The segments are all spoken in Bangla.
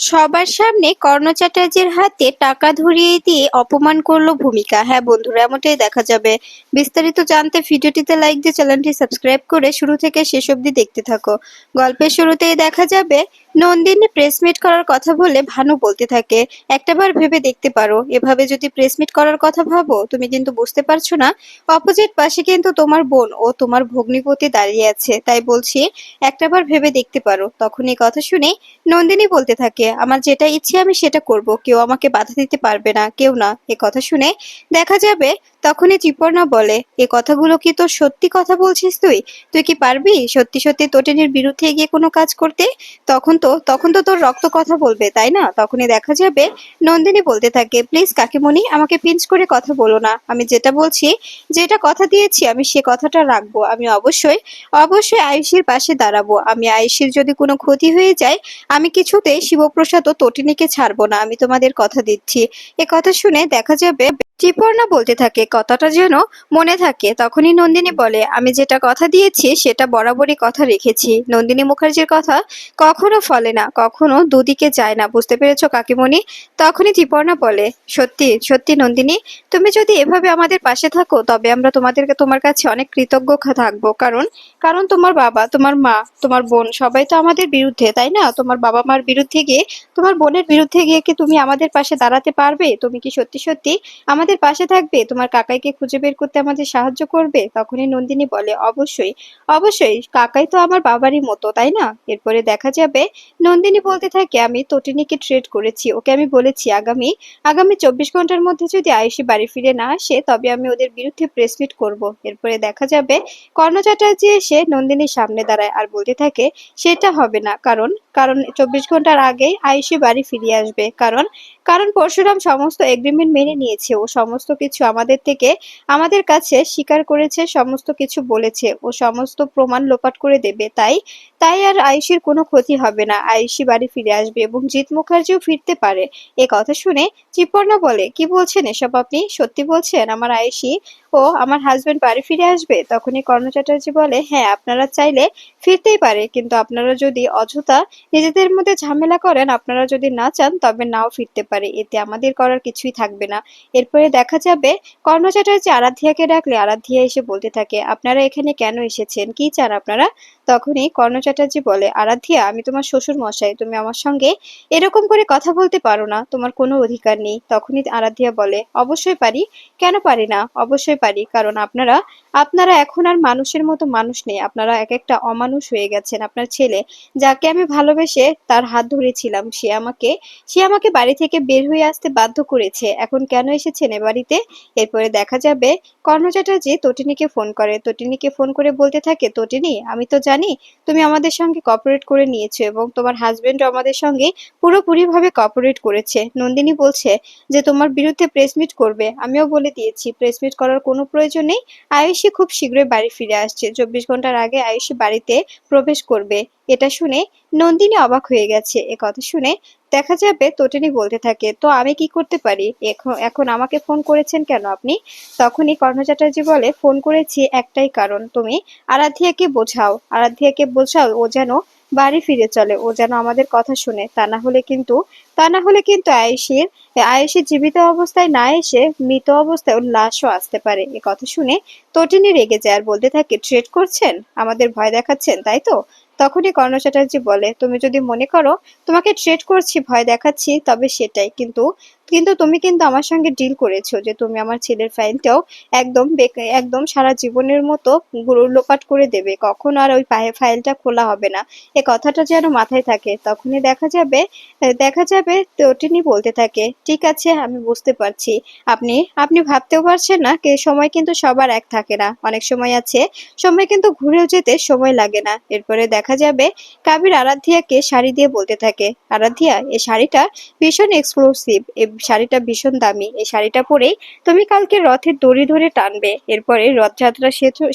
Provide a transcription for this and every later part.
সবার সামনে কর্ণ চ্যাটার্জির হাতে টাকা ধরিয়ে দিয়ে অপমান করলো ভূমিকা। হ্যাঁ বন্ধুরা, এমনটাই দেখা যাবে। বিস্তারিত জানতে ভিডিওটিতে লাইক দিয়ে চ্যানেলটি সাবস্ক্রাইব করে শুরু থেকে শেষ অবধি দেখতে থাকো। গল্পের শুরুতেই দেখা যাবে নন্দিনী প্রেস মিট করার কথা বলে ভানু বলতে থাকে, একটাবার ভেবে দেখতে পারো, এভাবে যদি প্রেস মিট করার কথা ভাবো তুমি কিন্তু বুঝতে পারছো না অপোজিট পাশে কিন্তু তোমার বোন ও তোমার ভগ্নিপতি দাঁড়িয়ে আছে, তাই বলছি একটাবার ভেবে দেখতে পারো। তখন এই কথা শুনে নন্দিনী বলতে থাকে, আমার যেটা ইচ্ছে আমি সেটা করব, কেউ আমাকে বাধা দিতে পারবে না, কেউ না। এ কথা শুনে দেখা যাবে তখনই চিপর্ণা বলে, এ কথাগুলো কি তোর সত্যি কথা বলছিস তুই? তুই কি পারবি সত্যি সত্যি তোটেনের বিরুদ্ধে গিয়ে কোনো কাজ করতে? তখন তো তোর রক্ত কথা বলবে, তাই না? তখনই দেখা যাবে নন্দিনী বলতে থাকে, প্লিজ কাকিমণি আমাকে পিঞ্চ করে কথা বলো না, আমি যেটা বলছি, যেটা কথা দিয়েছি আমি সে কথাটা রাখবো। আমি অবশ্যই অবশ্যই আয়ুষীর পাশে দাঁড়াবো। আমি আয়ুষীর যদি কোনো ক্ষতি হয়ে যায় আমি কিছুতেই শিবপ্রসাদ ও তটিনীকে ছাড়বো না, আমি তোমাদের কথা দিচ্ছি। এ কথা শুনে দেখা যাবে ত্রিপর্ণা বলতে থাকে, কথাটা যেন মনে থাকে। তখনই নন্দিনী বলে, আমি যেটা কথা দিয়েছি সেটা বরাবরই কথা রেখেছি। নন্দিনী মুখার্জির কথা কখনো ফলে না, কখনো দুদিকে যায় না, বুঝতে পেরেছো কাকিমণি? তখনই ত্রিপর্ণা বলে, সত্যি সত্যি নন্দিনী, তুমি যদি এভাবে আমাদের পাশে থাকো তবে আমরা তোমার কাছে অনেক কৃতজ্ঞ থাকবো। কারণ কারণ তোমার বাবা, তোমার মা, তোমার বোন সবাই তো আমাদের বিরুদ্ধে, তাই না? তোমার বাবা মার বিরুদ্ধে গিয়ে, তোমার বোনের বিরুদ্ধে গিয়ে কি তুমি আমাদের পাশে দাঁড়াতে পারবে? তুমি কি সত্যি সত্যি আমাদের পাশে থাকবে? তোমার কাকাইকে খুঁজে বের করতে আমাদের সাহায্য করবে? তখনই নন্দিনী বলে, অবশ্যই অবশ্যই, কাকাই তো আমার বাবারই মতো, তাই না? এরপরে দেখা যাবে নন্দিনী বলতে থাকে, আমি তটিনীকে ট্রেড করেছি, ওকে আমি বলেছি আগামী আগামী 24 ঘন্টার মধ্যে যদি আয়ুষী বাড়ি ফিরে না আসে তবে আমি ওদের বিরুদ্ধে প্রেস মিট করবো। এরপরে দেখা যাবে কর্ণ চ্যাটার্জি এসে নন্দিনীর সামনে দাঁড়ায় আর বলতে থাকে, সেটা হবে না, কারণ কারণ 24 ঘন্টার আগেই আয়ুষী বাড়ি ফিরে আসবে। কারণ কারণ পরশুরাম সমস্ত এগ্রিমেন্ট মেনে নিয়েছে, ও সমস্ত কিছু আমাদের থেকে আমাদের কাছে স্বীকার করেছে, সমস্ত কিছু বলেছে, ও সমস্ত প্রমাণ লোপাট করে দেবে। তাই তাই আর আয়ুষীর কোনো ক্ষতি হবে না, আয়ুষী বাড়ি ফিরে আসবে এবং জিৎ মুখার্জিও ফিরতে পারে। এ কথা শুনে চিপর্ণা বলে, কি বলছেন এসব আপনি? সত্যি বলছেন আমার আয়ুষী ও আমার হাজবেন্ড বাড়ি ফিরে আসবে? তখনই কর্ণ চ্যাটার্জি বলে, হ্যাঁ আপনারা চাইলে ফিরতেই পারে, কিন্তু আপনারা যদি অযথা নিজেদের মধ্যে ঝামেলা করেন, আপনারা যদি না চান তবে নাও ফিরতে পারে, এতে আমাদের করার কিছুই থাকবে না। এরপরে দেখা যাবে কর্ণ চ্যাটার্জি আরাধ্যাকে ডাকলে আরাধ্যা এসে বলতে থাকে, আপনারা এখানে কেন এসেছেন, কি চান আপনারা? তখনই কর্ণ চ্যাটার্জি বলে, আরাধ্যা আমি তোমার শ্বশুর মশাই, তুমি আমার সঙ্গে এরকম করে কথা বলতে পারো না, তোমার কোনো অধিকার নেই। তখনই আরাধ্যা বলে, অবশ্যই পারি, কেন পারি না? অবশ্যই পারি, কারণ আপনারা আপনারা এখন আর মানুষের মতো মানুষ নেই, আপনারা এক একটা অমানুষ হয়ে গেছেন। আপনার ছেলে, যাকে আমি ভালোবেসে তার হাত ধরেছিলাম, সে আমাকে বাড়ি থেকে বের হয়ে আসতে বাধ্য করেছে, এখন কেন এসেছেন এ বাড়িতে? এরপরে দেখা যাবে কর্ণ চ্যাটার্জি তটিনীকে ফোন করে, তটিনীকে ফোন করে বলতে থাকে, তটিনী আমি তো জানি তুমি আমাদের সঙ্গে কপারেট করে নিয়েছো এবং তোমার হাজবেন্ডও আমাদের সঙ্গে পুরোপুরি ভাবে কপারেট করেছে। নন্দিনী বলছে যে তোমার বিরুদ্ধে প্রেস মিট করবে, আমিও বলে দিয়েছি প্রেস মিট করার কোনো প্রয়োজন নেই, আয়ুষী খুব শীঘ্রই বাড়ি ফিরে আসছে, 24 ঘন্টার আগে আয়ুষী বাড়িতে প্রবেশ করবে। এটা শুনে নন্দিনী অবাক হয়ে গেছে। এ কথা শুনে দেখা যাবে তটিনী বলতে থাকে, তো আমি কি করতে পারি? এখন এখন আমাকে ফোন করেছেন কেন আপনি? তখনই কর্ণ চ্যাটার্জি বলে, ফোন করেছি একটাই কারণ, তুমি আরাধ্যাকে বোঝাও ও যেন বাড়ি ফিরে চলে, ও যেন আমাদের কথা শুনে, তা না হলে কিন্তু আয়েশি জীবিত অবস্থায় না এসে মৃত অবস্থায় ওর লাশও আসতে পারে। এ কথা শুনে তটিনী রেগে যায় আর বলতে থাকে, থ্রেট করছেন, আমাদের ভয় দেখাচ্ছেন, তাই তো? তখনই কর্ণ চ্যাটার্জি বলে, তুমি যদি মনে করো তোমাকে থ্রেট করছি, ভয় দেখাচ্ছি, তবে সেটাই, কিন্তু কিন্তু তুমি কিন্তু আমার সঙ্গে ডিল করেছো যে তুমি আমার ছেলের ফাইলটাও একদম সারা জীবনের মতো লোপাট করে দেবে, কখনো আর ওই ফাইলটা খোলা হবে না। এ কথাটা যেন মাথায় থাকে। তখনই দেখা যাবে তটিনী বলতে থাকে, ঠিক আছে আমি বুঝতে পারছি, আপনি আপনি ভাবতেও পারছেন না সময় কিন্তু সবার এক থাকে না, অনেক সময় আছে, সময় কিন্তু ঘুরেও যেতে সময় লাগে না। এরপরে দেখা যাবে কাবির আরাধ্যাকে শাড়ি দিয়ে বলতে থাকে, আরাধ্যা এই শাড়িটা ভীষণ এক্সক্লুসিভ, এই শাড়িটা ভীষণ দামি, এই শাড়িটা পরেই তুমি কালকে রথের দড়ি ধরে টানবে, এরপরে রথযাত্রা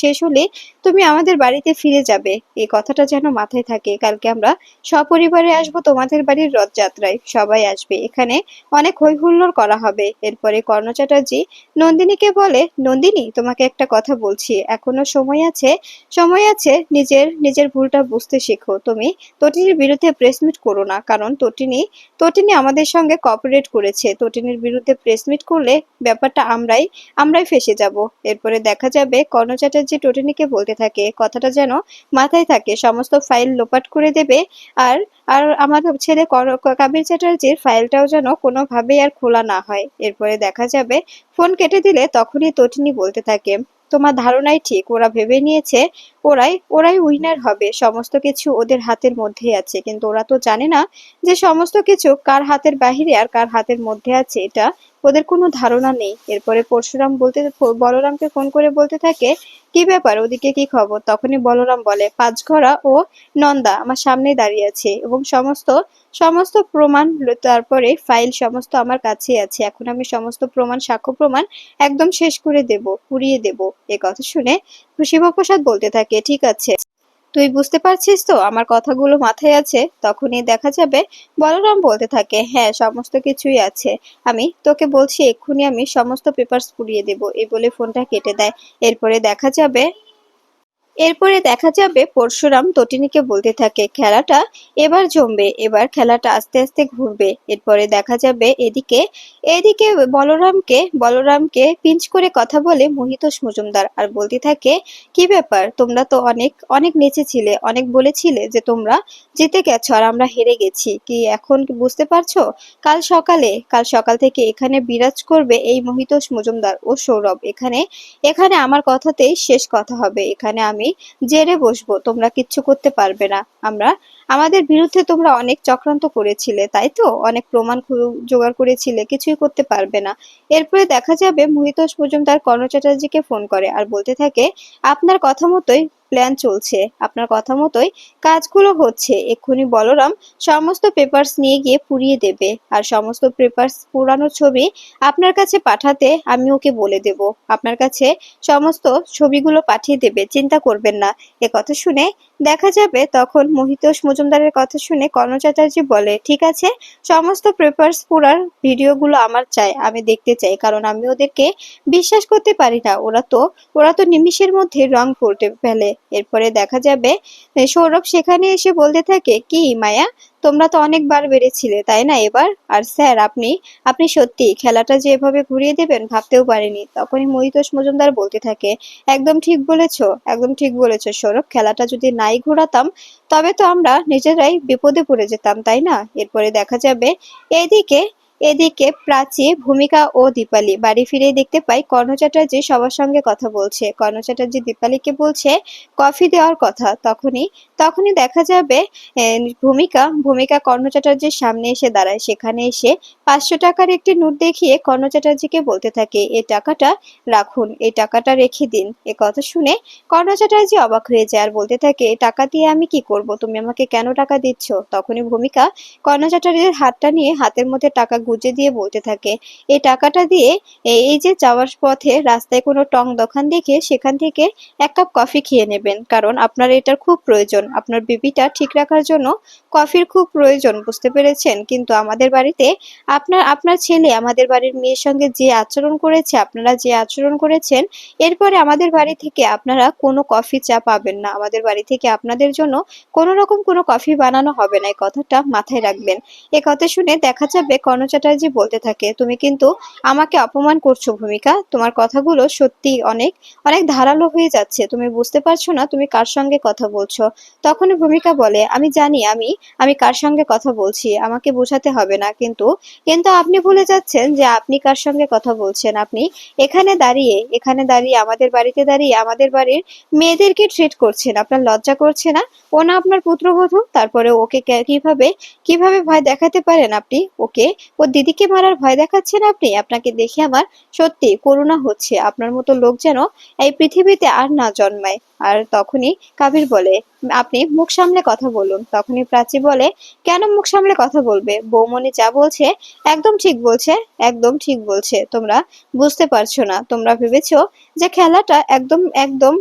শেষ হলে তুমি আমাদের বাড়িতে ফিরে যাবে, এই কথাটা যেন মাথায় থাকে। কালকে আমরা সপরিবারে আসবো তোমাদের বাড়ির রথযাত্রায়, সবাই আসবে, এখানে অনেক হই হুল্লোড় করা হবে। এরপরে কর্ণ চ্যাটার্জি নন্দিনীকে বলে, নন্দিনী তোমাকে একটা কথা বলছি, এখনো সময় আছে, সময় আছে, নিজের নিজের ভুলটা বুঝতে শেখো। তুমি তটিনীর বিরুদ্ধে প্রেস মিট করো না, কারণ তটিনী তটিনী আমাদের সঙ্গে কোঅপারেট করেছে। তটিনীর বিরুদ্ধে প্রেস মিট করলে ব্যাপারটা আমরাই ফেঁসে যাব। এরপরে দেখা যাবে কর্ণ চ্যাটার্জি তটিনীকে বলতে থাকে, কথাটা যেন মাথায় থাকে, সমস্ত ফাইল লোপাট করে দেবে। আর আর আমার ছেলে কাবির চ্যাটার্জির ফাইলটাও যেন কোনোভাবেই আর খোলা না হয়। এরপরে দেখা যাবে ফোন কেটে দিলে তখনই তটিনী বলতে থাকে, তোমার ধারণাই ঠিক, ওরা ভেবে নিয়েছে ওরাই উইনার হবে, সমস্ত কিছু ওদের হাতের মধ্যেই আছে, কিন্তু ওরা তো জানে না যে সমস্ত কিছু কার হাতের বাহিরে আর কার হাতের মধ্যে আছে, এটা ওদের কোনো ধারণা নেই। এরপরে পরশুরাম বলরামকে ফোন করে বলতে থাকে, কি ব্যাপার, ওদিকে কি খবর? তখনই বলরাম বলে, পাঁচঘোড়া ও নন্দা আমার সামনে দাঁড়িয়ে আছে এবং সমস্ত সমস্ত প্রমাণ, তারপরে ফাইল সমস্ত আমার কাছে আছে। এখন আমি সমস্ত প্রমাণ, সাক্ষ্য প্রমাণ একদম শেষ করে দেব, পুড়িয়ে দেব। এ কথা শুনে শিবপ্রসাদ বলতে থাকে, ঠিক আছে, তুই বুঝতে পারছিস তো, আমার কথাগুলো মাথায় আছে? তখনই দেখা যাবে বলরাম বলতে থাকে, হ্যাঁ সমস্ত কিছুই আছে, আমি তোকে বলছি এক্ষুনি আমি সমস্ত পেপারস পুড়িয়ে দেব। এই বলে ফোনটা কেটে দেয়। এরপরে দেখা যাবে এরপরে দেখা যাবে পরশুরাম তটিনীকে বলতে থাকে, খেলাটা এবার জমবে, এবার খেলাটা আস্তে আস্তে ঘুরবে। এরপরে দেখা যাবে এদিকে এদিকে বলরামকে পিঞ্চ করে কথা বলে মহিতোষ মজুমদার, আর বলতে থাকে, কি ব্যাপার, তোমরা তো অনেক অনেক নেচেছিলে, অনেক বলেছিলে যে তোমরা জিতে গেছো আর আমরা হেরে গেছি, কি এখন কি বুঝতে পারছো? কাল সকাল থেকে এখানে বিরাজ করবে এই মহিতোষ মজুমদার ও সৌরভ, এখানে এখানে আমার কথাতেই শেষ কথা হবে, এখানে আমি জেরে বসবো, তোমরা কিচ্ছু করতে পারবে না। আমাদের বিরুদ্ধে তোমরা অনেক চক্রান্ত করেছিলে, তাই তো, অনেক প্রমাণ জোগাড় করেছিলে, কিছুই করতে পারবে না। এরপরে দেখা যাবে মহিতোষ মজুমদার কর্ণ চ্যাটার্জিকে ফোন করে আর বলতে থাকে, আপনার কথা মতোই প্ল্যান চলছে, আপনার কথা মতোই কাজগুলো হচ্ছে, এক্ষুনি বলরাম সমস্ত পেপারস নিয়ে গিয়ে পুড়িয়ে দেবে, আর সমস্ত পেপারস পুরানো ছবি আপনার কাছে পাঠাতে আমি ওকে বলে দেব, আপনার কাছে সমস্ত ছবিগুলো পাঠিয়ে দেবে, চিন্তা করবেন না। এ কথা শুনে দেখা যাবে তখন মহিতোষ মজুমদারের কথা শুনে কর্ণ চ্যাটার্জি বলে, ঠিক আছে, সমস্ত পেপারস পুরার ভিডিওগুলো আমার চাই, আমি দেখতে চাই, কারণ আমি ওদেরকে বিশ্বাস করতে পারি না, ওরা তো নিমিষের মধ্যে রং পড়তে ফেলে। এরপরে দেখা যাবে সৌরভ সেখানে এসে বলতে থাকে, কি মায়া, তোমরা তো অনেকবার বেড়েছিলে তাই না এবার? আর স্যার, আপনি আপনি সত্যি খেলাটা যে এভাবে ঘুরিয়ে দেবেন ভাবতেও পারিনি। তখনই মহিতোষ মজুমদার বলতে থাকে, একদম ঠিক বলেছো, একদম ঠিক বলেছো সৌরভ, খেলাটা যদি নাই ঘোরাতাম তবে তো আমরা নিজেরাই বিপদে পড়ে যেতাম, তাই না? এরপরে দেখা যাবে এদিকে এদিকে প্রাচী, ভূমিকা ও দীপালি বাড়ি ফিরে দেখতে পাই কর্ণ চ্যাটার্জি সবার সঙ্গে কথা বলছে। কর্ণ চ্যাটার্জি দীপালিকে বলছে কফি দেওয়ার কথা। তখনই তখনই দেখা যাবে ভূমিকা কর্ণ চ্যাটার্জির সামনে এসে দাঁড়ায়। সেখানে এসে 500 টাকার একটি নোট দেখিয়ে কর্ণ চ্যাটার্জিকে বলতে থাকে, এই টাকাটা রাখুন, এই টাকাটা রেখে দিন। এ কথা শুনে কর্ণ চ্যাটার্জি অবাক হয়ে যায় আর বলতে থাকে, এই টাকা দিয়ে আমি কি করব, তুমি আমাকে কেন টাকা দিচ্ছ? তখনই ভূমিকা কর্ণ চ্যাটার্জির হাতটা নিয়ে হাতের মধ্যে টাকা গুঁজে দিয়ে বলতে থাকে, এই টাকাটা দিয়ে এই যে যাওয়ার পথে রাস্তায় কোনো টং দোকান দেখে সেখান থেকে 1 কাপ কফি খেয়ে নেবেন, কারণ আপনার এটার খুব প্রয়োজন, আপনার বিপিটা ঠিক রাখার জন্য কফির খুব প্রয়োজন, বুঝতে পেরেছেন? কিন্তু আমাদের বাড়িতে আপনার ছেলে আমাদের বাড়ির মেয়ের সঙ্গে যে আচরণ করেছে, আপনারা যে আচরণ করেছেন, এরপরে আমাদের বাড়ি থেকে আপনারা কোনো কফি চা পাবেন না, আমাদের বাড়ি থেকে আপনাদের জন্য কোনো রকম কোনো কফি বানানো হবে না, এই কথাটা মাথায় রাখবেন। এ কথা শুনে দেখা যাবে কর্ণ চ্যাটার্জি বলতে থাকে, তুমি কিন্তু আমাকে অপমান করছো ভূমিকা, তোমার কথাগুলো সত্যি অনেক অনেক ধারালো হয়ে যাচ্ছে, তুমি বুঝতে পারছো না তুমি কার সঙ্গে কথা বলছো। তখনই ভূমিকা বলে, আমি জানি আমি আমি কার সঙ্গে কথা বলছি, আমাকে বোঝাতে হবে না, কিন্তু কিন্তু আপনি ভুলে যাচ্ছেন যে আপনি কার সঙ্গে কথা বলছেন। আপনি এখানে দাঁড়িয়ে আমাদের বাড়িতে দাঁড়িয়ে আমাদের বাড়ির মেয়েদেরকে ট্রিট করছেন, আপনার লজ্জা করছে না? ও না আপনার পুত্রবধূ, তারপরে ওকে কিভাবে কিভাবে ভয় দেখাতে পারেন আপনি? ওর দিদিকে মারার ভয় দেখাচ্ছেন আপনি? আপনাকে দেখে আমার সত্যি করুণা হচ্ছে, আপনার মতো লোক যেন এই পৃথিবীতে আর না জন্মায়। আর তখনই কাবির বলে, আপনি মুখ সামলে কথা বলুন। তখনই প্রাচী বলে, কেন মুখ সামলে কথা বলবে? বৌমনি যা বলছে একদম ঠিক বলছে, একদম ঠিক বলছে। তোমরা বুঝতে পারছো না, তোমরা ভেবেছো যে খেলাটা একদম একদম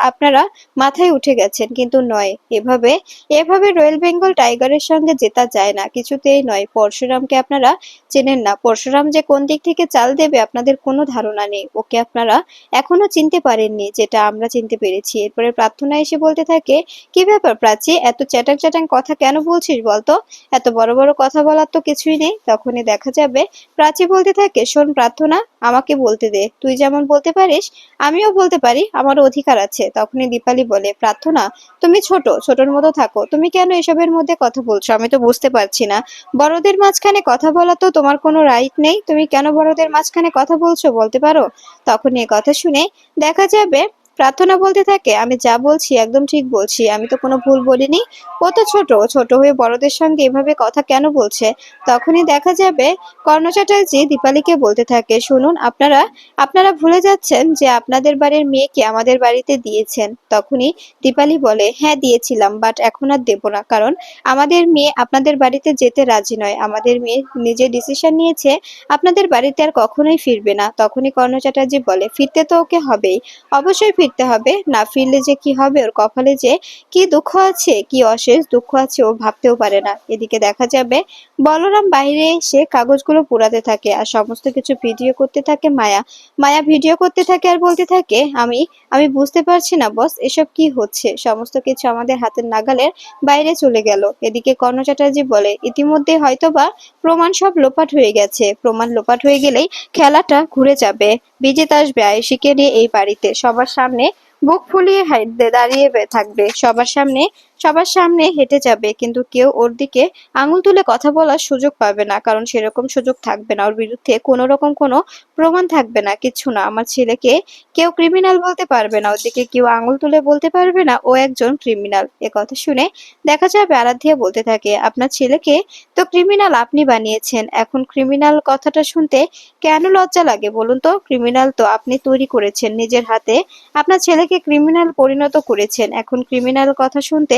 আপনারা মাথায় উঠে গেছেন, কিন্তু নয়। এভাবে এভাবে রয়্যাল বেঙ্গল টাইগারের সঙ্গে জেতা যায় না, কিছুতেই নয়। পরশুরামকে আপনারা চেনেন না, পরশুরাম যে কোন দিক থেকে চাল দেবে আপনাদের কোনো ধারণা নেই। ওকে আপনারা এখনো চিনতে পারেননি, যেটা আমরা চিনতে পেরেছি। এরপরে প্রার্থনা এসে বলতে থাকে, কি ব্যাপার প্রাচী, এত চ্যাটাং চ্যাটাং কথা কেন বলছিস বলতো? এত বড় বড় কথা বলার তো কিছুই নেই। তখনই দেখা যাবে প্রাচী বলতে থাকে, শোন প্রার্থনা, আমাকে বলতে দে। তুই যেমন বলতে পারিস আমিও বলতে পারি, আমারও অধিকার আছে। তখনই দীপালি বলে, প্রার্থনা তুমি ছোট, ছোটর মতো থাকো। তুমি কেন এসবের মধ্যে কথা বলছো আমি তো বুঝতে পারছি না। বড়দের মাঝখানে কথা বলা তো তোমার কোনো রাইট নেই। তুমি কেন বড়দের মাঝখানে কথা বলছো বলতে পারো? তখনই এ কথা শুনে দেখা যাবে প্রার্থনা বলতে থাকে, আমি যা বলছি একদম ঠিক বলছি, আমি তো কোনো ভুল বলিনি। ও তো ছোট, ছোট হয়ে বড়দের সঙ্গে এভাবে কথা কেন বলছে? তখনই দেখা যাবে কর্ণ চ্যাটার্জি দীপালিকে বলতে থাকে, শুনুন আপনারা আপনারা ভুলে যাচ্ছেন যে আপনাদের বাড়ির মেয়েকে আমাদের বাড়িতে দিয়েছেন। তখনই দীপালি বলে, হ্যাঁ দিয়েছিলাম, বাট এখন আর দেব না, কারণ আমাদের মেয়ে আপনাদের বাড়িতে যেতে রাজি নয়। আমাদের মেয়ে নিজে ডিসিশন নিয়েছে আপনাদের বাড়িতে আর কখনোই ফিরবে না। তখনই কর্ণ চ্যাটার্জি বলে, ফিরতে তো ওকে হবেই, অবশ্যই ফিরতে হবে। না ফিরলে যে কি হবে, ওর কপালে যে কি দুঃখ আছে, কি অশেষ দুঃখ আছে ও ভাবতেও পারে না। এদিকে দেখা যাবে বলরাম বাইরে এসে কাগজগুলো পোড়াতে থাকে আর সমস্ত কিছু ভিডিও করতে থাকে মায়া। মায়া ভিডিও করতে থাকে আর বলতে থাকে, আমি আমি বুঝতে পারছি না বস, এসব কি হচ্ছে? সমস্ত কিছু আমাদের হাতের নাগালের বাইরে চলে গেল। এদিকে কর্ণ চ্যাটার্জি বলে, ইতিমধ্যে হয়তোবা প্রমাণ সব লোপাট হয়ে গেছে। প্রমাণ লোপাট হয়ে গেলেই খেলাটা ঘুরে যাবে। বিজিত আসবে আয়েশিকে নিয়ে এই বাড়িতে, সবার সামনে বুক ফুলিয়ে দাঁড়িয়ে থাকবে, সবার সামনে হেঁটে যাবে, কিন্তু কেউ ওর দিকে আঙুল তুলে কথা বলার সুযোগ পাবে না, কারণ সেরকম সুযোগ থাকবে না। ওর বিরুদ্ধে কোনো রকম কোনো প্রমাণ থাকবে না, কিচ্ছু না। আমার ছেলেকে কেউ ক্রিমিনাল বলতে পারবে না, ওদিকে কেউ আঙুল তুলে বলতে পারবে না ও একজন ক্রিমিনাল। এ কথা শুনে দেখা যাবে আরাধ্যা বলতে থাকে, আপনার ছেলেকে তো ক্রিমিনাল আপনি বানিয়েছেন, এখন ক্রিমিনাল কথাটা শুনতে কেন লজ্জা লাগে বলুন তো? ক্রিমিনাল তো আপনি তৈরি করেছেন নিজের হাতে, আপনার ছেলেকে ক্রিমিনাল পরিণত করেছেন। এখন ক্রিমিনাল কথা শুনতে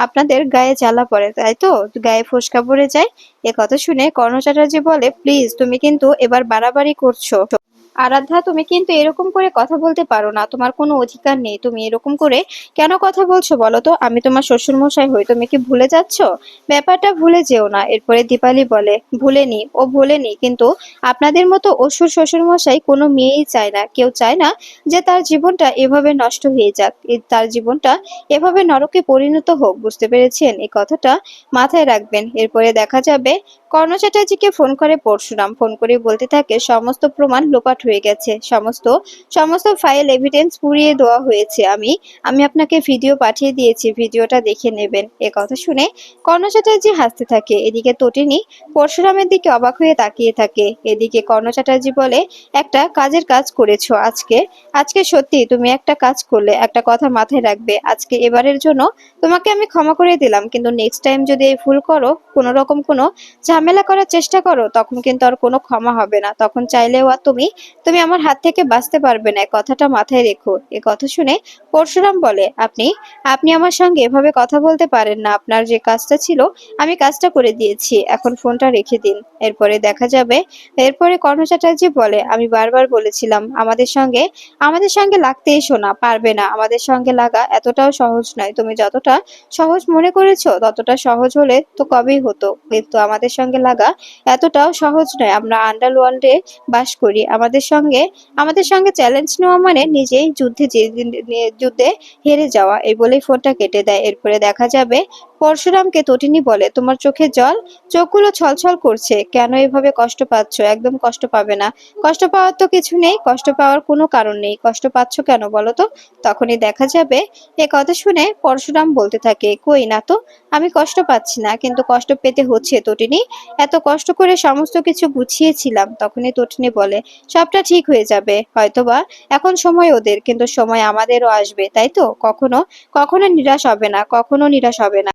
আপনাদের গায়ে জ্বালা পড়ে, তাই তো? গায়ে ফোস্কা পড়ে যায়। এ কথা শুনে কর্ণ চ্যাটার্জি বলে, প্লিজ তুমি কিন্তু এবার বাড়াবাড়ি করছো। আরাধ্যা, তুমি কিন্তু এরকম করে কথা বলতে পারো না, তোমার কোনো অধিকার নেই। তুমি এরকম করে কেন কথা বলছো বলো তো? আমি তোমার শ্বশুর মশাই হই, তুমি কি ভুলে যাচ্ছো? ব্যাপারটা ভুলে যেও না। এরপরে দীপালি বলে, ভুলেনি, ও ভুলেনি, কিন্তু আপনাদের মতো অসুর শ্বশুর মশাই কোনো মেয়েই চায় না। কেউ চায় না যে তার জীবনটা এভাবে নষ্ট হয়ে যাক, তার জীবনটা এভাবে নরকে পরিণত হোক, বুঝতে পেরেছেন? এই কথাটা মাথায় রাখবেন। এরপরে দেখা যাবে কর্ণ চ্যাটার্জিকে ফোন করে পরশুরাম, ফোন করে বলতে থাকে, সমস্ত প্রমাণ লোপাট হয়ে গেছে, সমস্ত সমস্ত ফাইল এভিডেন্স পুড়িয়ে দেওয়া হয়েছে। আমি আমি আপনাকে ভিডিও পাঠিয়ে দিয়েছি, ভিডিওটা দেখে নেবেন। এ কথা শুনে কর্ণ চ্যাটার্জি হাসতে থাকে। এদিকে তটিনী পরশুরামের দিকে অবাক হয়ে তাকিয়ে থাকে। এদিকে কর্ণ চ্যাটার্জি বলে, একটা কাজের কাজ করেছো আজকে, আজকে সত্যি তুমি একটা কাজ করলে। একটা কথা মাথায় রাখবে, আজকে এবারের জন্য তোমাকে আমি ক্ষমা করে দিলাম, কিন্তু নেক্সট টাইম যদি এই ভুল করো, কোনো রকম কোনো ঝামেলা করার চেষ্টা করো, তখন কিন্তু আর কোনো ক্ষমা হবে না। তখন চাইলেও আর তুমি তুমি আমার হাত থেকে বাঁচতে পারবে না, কথাটা মাথায় রেখো। এ কথা শুনে পরশুরাম বলে, আপনি আপনি আমার সঙ্গে এভাবে কথা বলতে পারেন না। আপনার যে কাজটা ছিল আমি কাজটা করে দিয়েছি, এখন ফোনটা রেখে দিন। এরপরে দেখা যাবে এরপরে কর্ণ চ্যাটার্জি বলে, আমি বারবার বলেছিলাম আমাদের সঙ্গে লাগতে এসো না, পারবে না। আমাদের সঙ্গে লাগা এতটাও সহজ নয়, তুমি যতটা সহজ মনে করেছো ততটা সহজ হলে তো কবেই হতো, কিন্তু আমাদের সঙ্গে লাগা এতটাও সহজ নয়। আমরা আন্ডারওয়ার্ল্ডে বাস করি, আমাদের সঙ্গে চ্যালেঞ্জ নেওয়া মানে নিজেই যুদ্ধে হেরে যাওয়া। এই বলেই ফোনটা কেটে দেয়। এরপরে দেখা যাবে পরশুরামকে তটিনী বলে, তোমার চোখে জল, চোখগুলো ছলছল করছে, কেন এভাবে কষ্ট পাচ্ছ? একদম কষ্ট পাবে না, কষ্ট পাওয়ার তো কিছু নেই, কষ্ট পাওয়ার কোনো কারণ নেই, কষ্ট পাচ্ছ কেন বলো তো? তখনই দেখা যাবে এ কথা শুনে পরশুরাম বলতে থাকে, কই না তো, আমি কষ্ট পাচ্ছি না, কিন্তু কষ্ট পেতে হচ্ছে তটিনী, এত কষ্ট করে সমস্ত কিছু গুছিয়েছিলাম। তখনই তটিনী বলে, সবটা ঠিক হয়ে যাবে, হয়তোবা এখন সময় ওদের, কিন্তু সময় আমাদেরও আসবে, তাই তো? কখনো কখনো নিরাশ হবে না, কখনো নিরাশ হবে না।